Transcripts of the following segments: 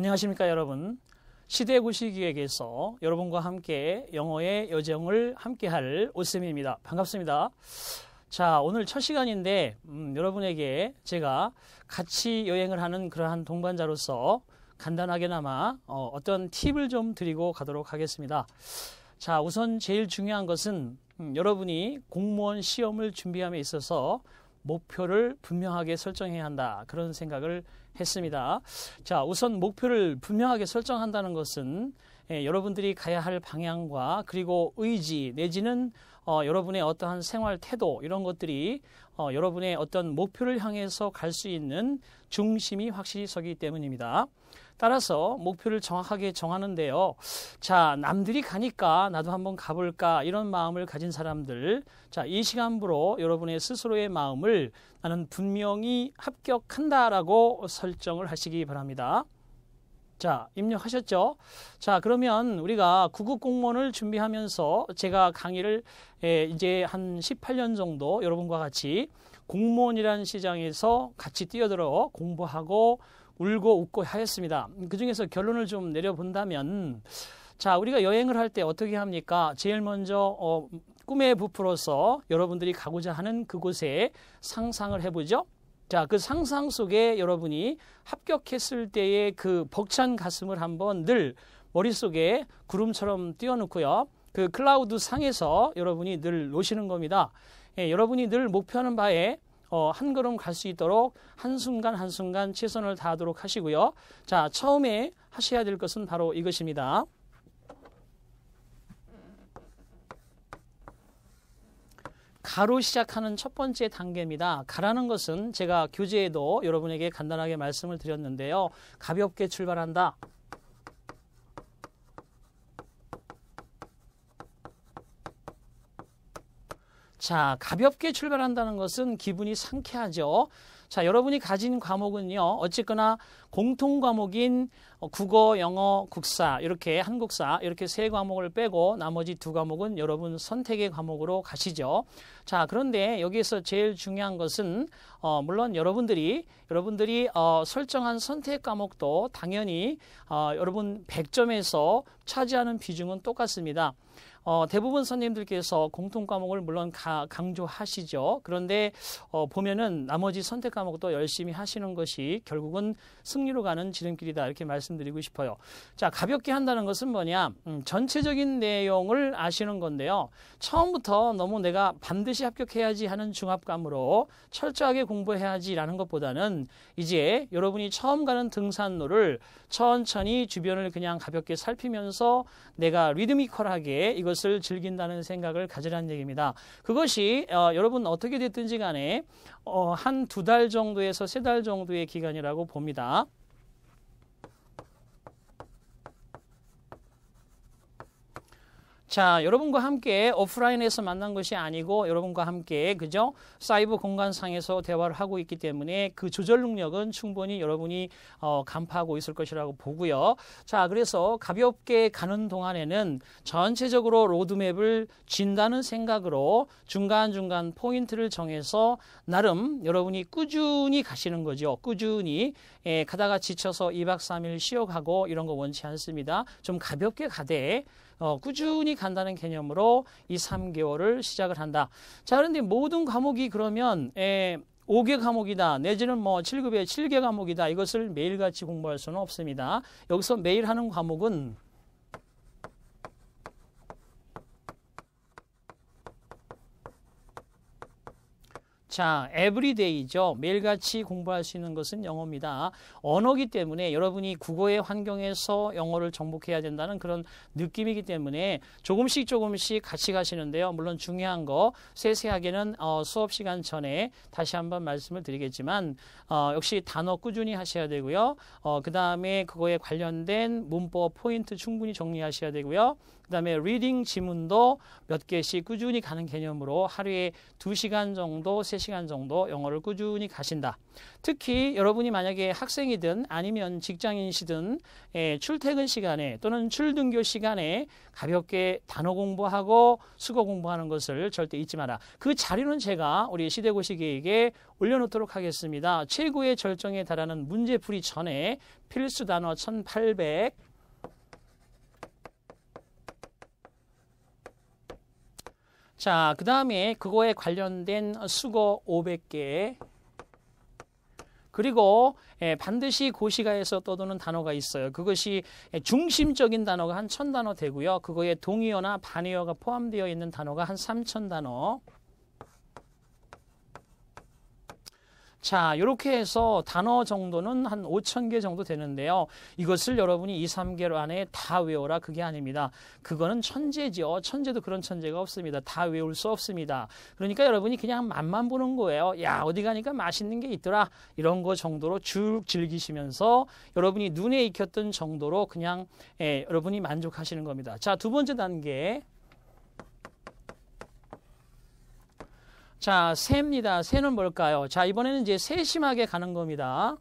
안녕하십니까 여러분. 시대구시기획에서 여러분과 함께 영어의 여정을 함께할 오쌤입니다. 반갑습니다. 자, 오늘 첫 시간인데 여러분에게 제가 같이 여행을 하는 그러한 동반자로서 간단하게나마 어떤 팁을 좀 드리고 가도록 하겠습니다. 자, 우선 제일 중요한 것은 여러분이 공무원 시험을 준비함에 있어서 목표를 분명하게 설정해야 한다, 그런 생각을 했습니다. 자, 우선 목표를 분명하게 설정한다는 것은 여러분들이 가야 할 방향과 그리고 의지 내지는 여러분의 어떠한 생활 태도, 이런 것들이 여러분의 어떤 목표를 향해서 갈 수 있는 중심이 확실히 서기 때문입니다. 따라서 목표를 정확하게 정하는데요. 자, 남들이 가니까 나도 한번 가볼까, 이런 마음을 가진 사람들, 자, 이 시간부로 여러분의 스스로의 마음을 나는 분명히 합격한다라고 설정을 하시기 바랍니다. 자, 입력하셨죠? 자, 그러면 우리가 9급 공무원을 준비하면서 제가 강의를 이제 한 18년 정도 여러분과 같이 공무원이라는 시장에서 같이 뛰어들어 공부하고 울고 웃고 하였습니다. 그 중에서 결론을 좀 내려본다면, 자, 우리가 여행을 할 때 어떻게 합니까? 제일 먼저 꿈에 부풀어서 여러분들이 가고자 하는 그곳에 상상을 해보죠. 자, 그 상상 속에 여러분이 합격했을 때의 그 벅찬 가슴을 한번 늘 머릿속에 구름처럼 띄워놓고요. 그 클라우드 상에서 여러분이 늘 놓으시는 겁니다. 여러분이 늘 목표하는 바에 한 걸음 갈 수 있도록 한순간 한순간 최선을 다하도록 하시고요. 자, 처음에 하셔야 될 것은 바로 이것입니다. 가로 시작하는 첫 번째 단계입니다. 가라는 것은 제가 교재에도 여러분에게 간단하게 말씀을 드렸는데요. 가볍게 출발한다. 자, 가볍게 출발한다는 것은 기분이 상쾌하죠. 자, 여러분이 가진 과목은요, 어쨌거나 공통 과목인 국어, 영어, 국사, 이렇게 한국사, 이렇게 세 과목을 빼고 나머지 두 과목은 여러분 선택의 과목으로 가시죠. 자, 그런데 여기에서 제일 중요한 것은 물론 여러분들이 설정한 선택 과목도 당연히 여러분 100점에서 차지하는 비중은 똑같습니다. 대부분 선생님들께서 공통 과목을 물론 강조하시죠. 그런데 보면은 나머지 선택 과목도 열심히 하시는 것이 결국은 승리로 가는 지름길이다, 이렇게 말씀드리고 싶어요. 자, 가볍게 한다는 것은 뭐냐? 전체적인 내용을 아시는 건데요. 처음부터 너무 내가 반드시 합격해야지 하는 중압감으로 철저하게 공부해야지라는 것보다는 이제 여러분이 처음 가는 등산로를 천천히 주변을 그냥 가볍게 살피면서 내가 리드미컬하게 이것을 즐긴다는 생각을 가지라는 얘기입니다. 그것이 여러분 어떻게 됐든지 간에 한 2달 정도에서 3달 정도의 기간이라고 봅니다. 자, 여러분과 함께 오프라인에서 만난 것이 아니고 여러분과 함께, 그죠? 사이버 공간상에서 대화를 하고 있기 때문에 그 조절 능력은 충분히 여러분이 간파하고 있을 것이라고 보고요. 자, 그래서 가볍게 가는 동안에는 전체적으로 로드맵을 쥔다는 생각으로 중간중간 포인트를 정해서 나름 여러분이 꾸준히 가시는 거죠. 꾸준히 가다가 지쳐서 2박 3일 쉬어가고 이런 거 원치 않습니다. 좀 가볍게 가되 꾸준히 간다는 개념으로 이 3개월을 시작을 한다. 자, 그런데 모든 과목이 그러면 5개 과목이다, 내지는 뭐 7급에 7개 과목이다, 이것을 매일같이 공부할 수는 없습니다. 여기서 매일 하는 과목은 자, 에브리데이죠. 매일같이 공부할 수 있는 것은 영어입니다. 언어기 때문에 여러분이 국어의 환경에서 영어를 정복해야 된다는 그런 느낌이기 때문에 조금씩 같이 가시는데요. 물론 중요한 거 세세하게는 수업 시간 전에 다시 한번 말씀을 드리겠지만 역시 단어 꾸준히 하셔야 되고요. 그 다음에 그거에 관련된 문법 포인트 충분히 정리하셔야 되고요. 그 다음에 리딩 지문도 몇 개씩 꾸준히 가는 개념으로 하루에 2시간 정도, 3시간 4시간 정도 영어를 꾸준히 가신다. 특히 여러분이 만약에 학생이든 아니면 직장인이시든 출퇴근 시간에 또는 출등교 시간에 가볍게 단어 공부하고 수거 공부하는 것을 절대 잊지 마라. 그 자료는 제가 우리 시대고시계에게 올려놓도록 하겠습니다. 최고의 절정에 달하는 문제풀이 전에 필수 단어 1800, 자, 그 다음에 그거에 관련된 수거 500개, 그리고 반드시 고시가에서 떠도는 단어가 있어요. 그것이 중심적인 단어가 한 1000단어 되고요. 그거에 동의어나 반의어가 포함되어 있는 단어가 한 3000단어. 자, 이렇게 해서 단어 정도는 한 5000개 정도 되는데요. 이것을 여러분이 2, 3개월 안에 다 외워라. 그게 아닙니다. 그거는 천재죠. 천재도 그런 천재가 없습니다. 다 외울 수 없습니다. 그러니까 여러분이 그냥 맛만 보는 거예요. 야, 어디 가니까 맛있는 게 있더라. 이런 거 정도로 쭉 즐기시면서 여러분이 눈에 익혔던 정도로 그냥 여러분이 만족하시는 겁니다. 자, 두 번째 단계. 자, 새입니다. 새는 뭘까요? 자, 이번에는 이제 세심하게 가는 겁니다.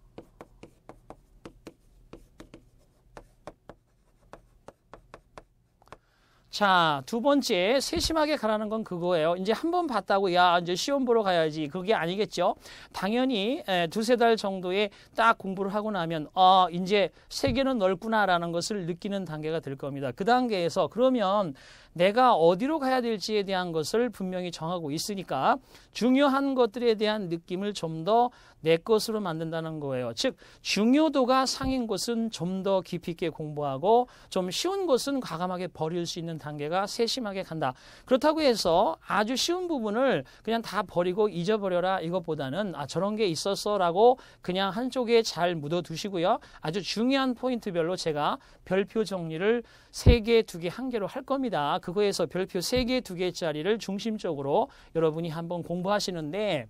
자, 두 번째, 세심하게 가라는 건 그거예요. 이제 한 번 봤다고, 야, 이제 시험 보러 가야지. 그게 아니겠죠? 당연히 두세 달 정도의 딱 공부를 하고 나면, 이제 세계는 넓구나라는 것을 느끼는 단계가 될 겁니다. 그 단계에서 그러면 내가 어디로 가야 될지에 대한 것을 분명히 정하고 있으니까 중요한 것들에 대한 느낌을 좀 더 내 것으로 만든다는 거예요. 즉 중요도가 상인 것은 좀 더 깊이 있게 공부하고 좀 쉬운 것은 과감하게 버릴 수 있는 단계가 세심하게 간다. 그렇다고 해서 아주 쉬운 부분을 그냥 다 버리고 잊어버려라 이것보다는 저런 게 있었어 라고 그냥 한쪽에 잘 묻어두시고요. 아주 중요한 포인트별로 제가 별표 정리를 3개, 2개, 1개로 할 겁니다. 그거에서 별표 3개, 2개짜리를 중심적으로 여러분이 한번 공부하시는데,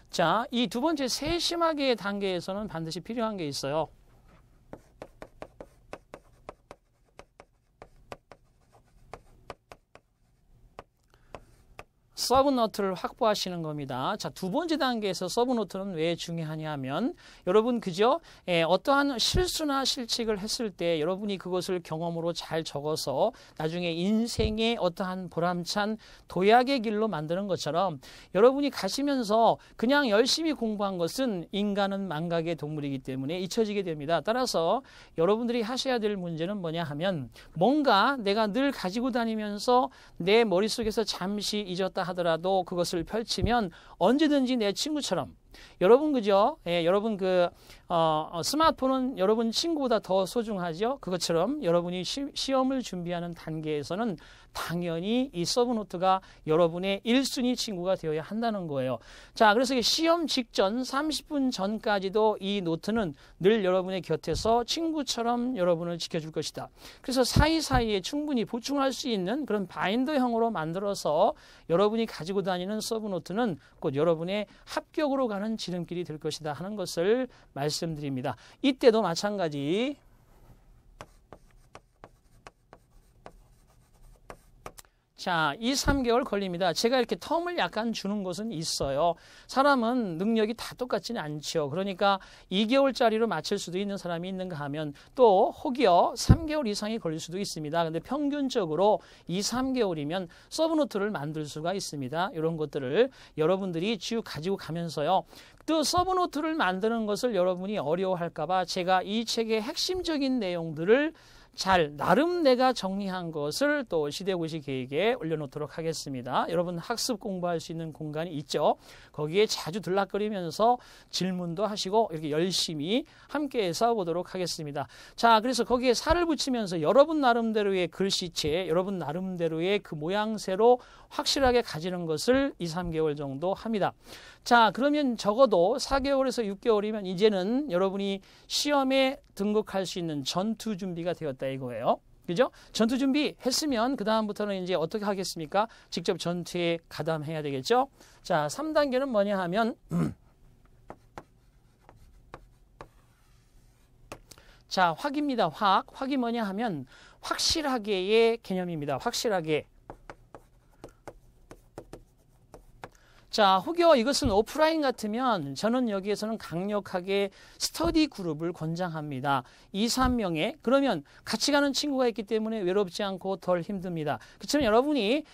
자, 이 두 번째 세심하게 단계에서는 반드시 필요한 게 있어요. 서브노트를 확보하시는 겁니다. 자, 두 번째 단계에서 서브노트는 왜 중요하냐 하면 여러분 그죠? 어떠한 실수나 실책을 했을 때 여러분이 그것을 경험으로 잘 적어서 나중에 인생의 어떠한 보람찬 도약의 길로 만드는 것처럼 여러분이 가시면서 그냥 열심히 공부한 것은 인간은 망각의 동물이기 때문에 잊혀지게 됩니다. 따라서 여러분들이 하셔야 될 문제는 뭐냐 하면 뭔가 내가 늘 가지고 다니면서 내 머릿속에서 잠시 잊었다 하더라도 그것을 펼치면 언제든지 내 친구처럼 여러분 그죠? 여러분 스마트폰은 여러분 친구보다 더 소중하죠? 그것처럼 여러분이 시험을 준비하는 단계에서는 당연히 이 서브노트가 여러분의 1순위 친구가 되어야 한다는 거예요. 자, 그래서 시험 직전 30분 전까지도 이 노트는 늘 여러분의 곁에서 친구처럼 여러분을 지켜줄 것이다. 그래서 사이사이에 충분히 보충할 수 있는 그런 바인더형으로 만들어서 여러분이 가지고 다니는 서브노트는 곧 여러분의 합격으로 가는 지름길이 될 것이다 하는 것을 말씀드립니다. 이때도 마찬가지. 자, 2, 3개월 걸립니다. 제가 이렇게 텀을 약간 주는 것은 있어요. 사람은 능력이 다 똑같지는 않죠. 그러니까 2개월짜리로 맞출 수도 있는 사람이 있는가 하면 또 혹여 3개월 이상이 걸릴 수도 있습니다. 근데 평균적으로 2, 3개월이면 서브노트를 만들 수가 있습니다. 이런 것들을 여러분들이 쭉 가지고 가면서요. 또 서브노트를 만드는 것을 여러분이 어려워할까 봐 제가 이 책의 핵심적인 내용들을 잘 나름 내가 정리한 것을 또 시대고시 계획에 올려놓도록 하겠습니다. 여러분 학습 공부할 수 있는 공간이 있죠. 거기에 자주 들락거리면서 질문도 하시고 이렇게 열심히 함께 싸워보도록 하겠습니다. 자, 그래서 거기에 살을 붙이면서 여러분 나름대로의 글씨체, 여러분 나름대로의 그 모양새로 확실하게 가지는 것을 2, 3개월 정도 합니다. 자, 그러면 적어도 4개월에서 6개월이면 이제는 여러분이 시험에 등극할 수 있는 전투 준비가 되었다 이거예요. 그죠? 전투 준비 했으면 그 다음부터는 이제 어떻게 하겠습니까? 직접 전투에 가담해야 되겠죠? 자, 3단계는 뭐냐 하면 자, 확입니다. 확이 뭐냐 하면 확실하게의 개념입니다. 확실하게. 자, 혹여 이것은 오프라인 같으면 저는 여기에서는 강력하게 스터디 그룹을 권장합니다. 2, 3명의 그러면 같이 가는 친구가 있기 때문에 외롭지 않고 덜 힘듭니다. 그렇지만 여러분이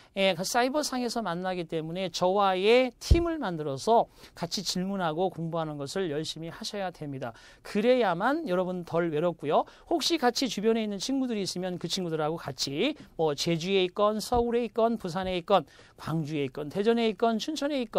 사이버상에서 만나기 때문에 저와의 팀을 만들어서 같이 질문하고 공부하는 것을 열심히 하셔야 됩니다. 그래야만 여러분 덜 외롭고요. 혹시 같이 주변에 있는 친구들이 있으면 그 친구들하고 같이 뭐 제주에 있건 서울에 있건 부산에 있건 광주에 있건 대전에 있건 춘천에 있건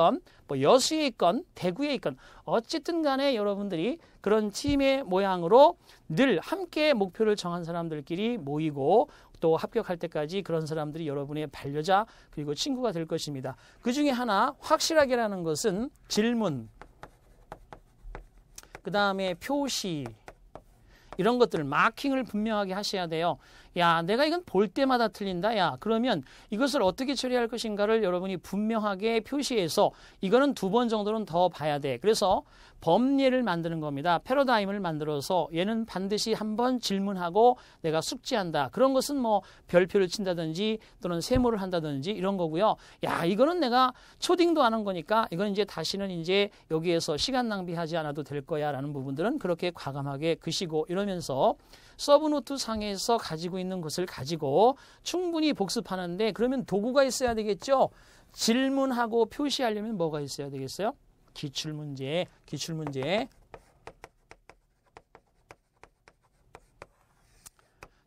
뭐 여수에 있건 대구에 있건 어쨌든 간에 여러분들이 그런 팀의 모양으로 늘 함께 목표를 정한 사람들끼리 모이고 또 합격할 때까지 그런 사람들이 여러분의 반려자 그리고 친구가 될 것입니다. 그 중에 하나 확실하게라는 것은 질문, 그 다음에 표시 이런 것들을 마킹을 분명하게 하셔야 돼요. 야, 내가 이건 볼 때마다 틀린다. 야, 그러면 이것을 어떻게 처리할 것인가를 여러분이 분명하게 표시해서 이거는 2번 정도는 더 봐야 돼. 그래서 범례를 만드는 겁니다. 패러다임을 만들어서 얘는 반드시 한번 질문하고 내가 숙지한다. 그런 것은 뭐 별표를 친다든지 또는 세모를 한다든지 이런 거고요. 야, 이거는 내가 초딩도 하는 거니까 이건 이제 다시는 이제 여기에서 시간 낭비하지 않아도 될 거야 라는 부분들은 그렇게 과감하게 그시고 이러면서 서브노트 상에서 가지고 있는 것을 가지고 충분히 복습하는데 그러면 도구가 있어야 되겠죠. 질문하고 표시하려면 뭐가 있어야 되겠어요? 기출문제.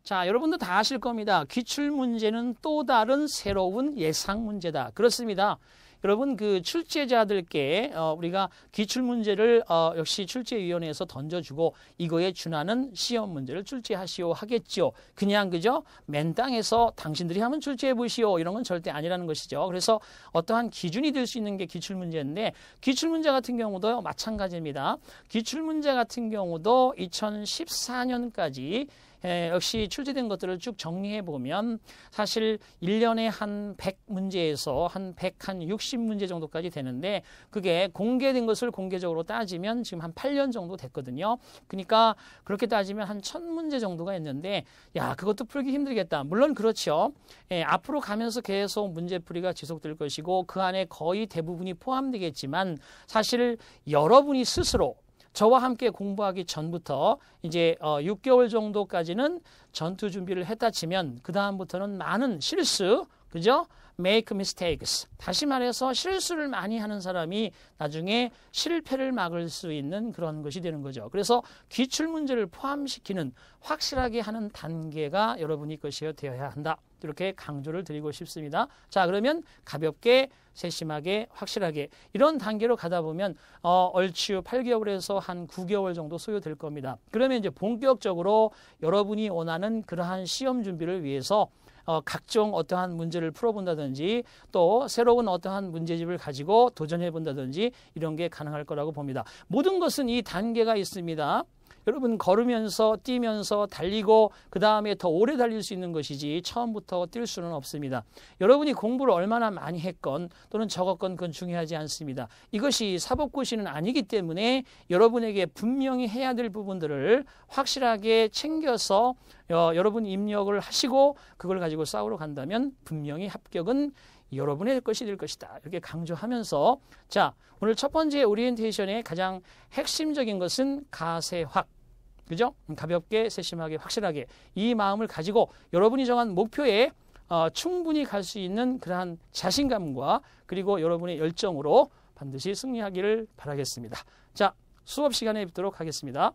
자, 여러분도 다 아실 겁니다. 기출문제는 또 다른 새로운 예상문제다. 그렇습니다. 여러분 그 출제자들께 우리가 기출문제를 역시 출제위원회에서 던져주고 이거에 준하는 시험 문제를 출제하시오 하겠죠. 그냥 그죠? 맨 땅에서 당신들이 하면 출제해 보시오 이런 건 절대 아니라는 것이죠. 그래서 어떠한 기준이 될 수 있는 게 기출문제인데 기출문제 같은 경우도 마찬가지입니다. 기출문제 같은 경우도 2014년까지 역시 출제된 것들을 쭉 정리해 보면 사실 1년에 한 100문제에서 한 160문제 정도까지 되는데 그게 공개된 것을 공개적으로 따지면 지금 한 8년 정도 됐거든요. 그러니까 그렇게 따지면 한 1000문제 정도가 있는데 야, 그것도 풀기 힘들겠다. 물론 그렇죠. 앞으로 가면서 계속 문제풀이가 지속될 것이고 그 안에 거의 대부분이 포함되겠지만 사실 여러분이 스스로 저와 함께 공부하기 전부터 이제 6개월 정도까지는 전투 준비를 했다 치면 그 다음부터는 많은 실수, 그죠? make mistakes. 다시 말해서 실수를 많이 하는 사람이 나중에 실패를 막을 수 있는 그런 것이 되는 거죠. 그래서 기출문제를 포함시키는 확실하게 하는 단계가 여러분이 것이어야 되어야 한다. 이렇게 강조를 드리고 싶습니다. 자, 그러면 가볍게 세심하게 확실하게 이런 단계로 가다 보면 얼추 8개월에서 한 9개월 정도 소요될 겁니다. 그러면 이제 본격적으로 여러분이 원하는 그러한 시험 준비를 위해서 각종 어떠한 문제를 풀어본다든지 또 새로운 어떠한 문제집을 가지고 도전해본다든지 이런 게 가능할 거라고 봅니다. 모든 것은 이 단계가 있습니다. 여러분 걸으면서 뛰면서 달리고 그 다음에 더 오래 달릴 수 있는 것이지 처음부터 뛸 수는 없습니다. 여러분이 공부를 얼마나 많이 했건 또는 적었건 그건 중요하지 않습니다. 이것이 사법고시는 아니기 때문에 여러분에게 분명히 해야 될 부분들을 확실하게 챙겨서 여러분 입력을 하시고 그걸 가지고 싸우러 간다면 분명히 합격은 여러분의 것이 될 것이다. 이렇게 강조하면서 자, 오늘 첫 번째 오리엔테이션의 가장 핵심적인 것은 가세확. 그죠? 가볍게, 세심하게, 확실하게 이 마음을 가지고 여러분이 정한 목표에 충분히 갈 수 있는 그러한 자신감과 그리고 여러분의 열정으로 반드시 승리하기를 바라겠습니다. 자, 수업 시간에 뵙도록 하겠습니다.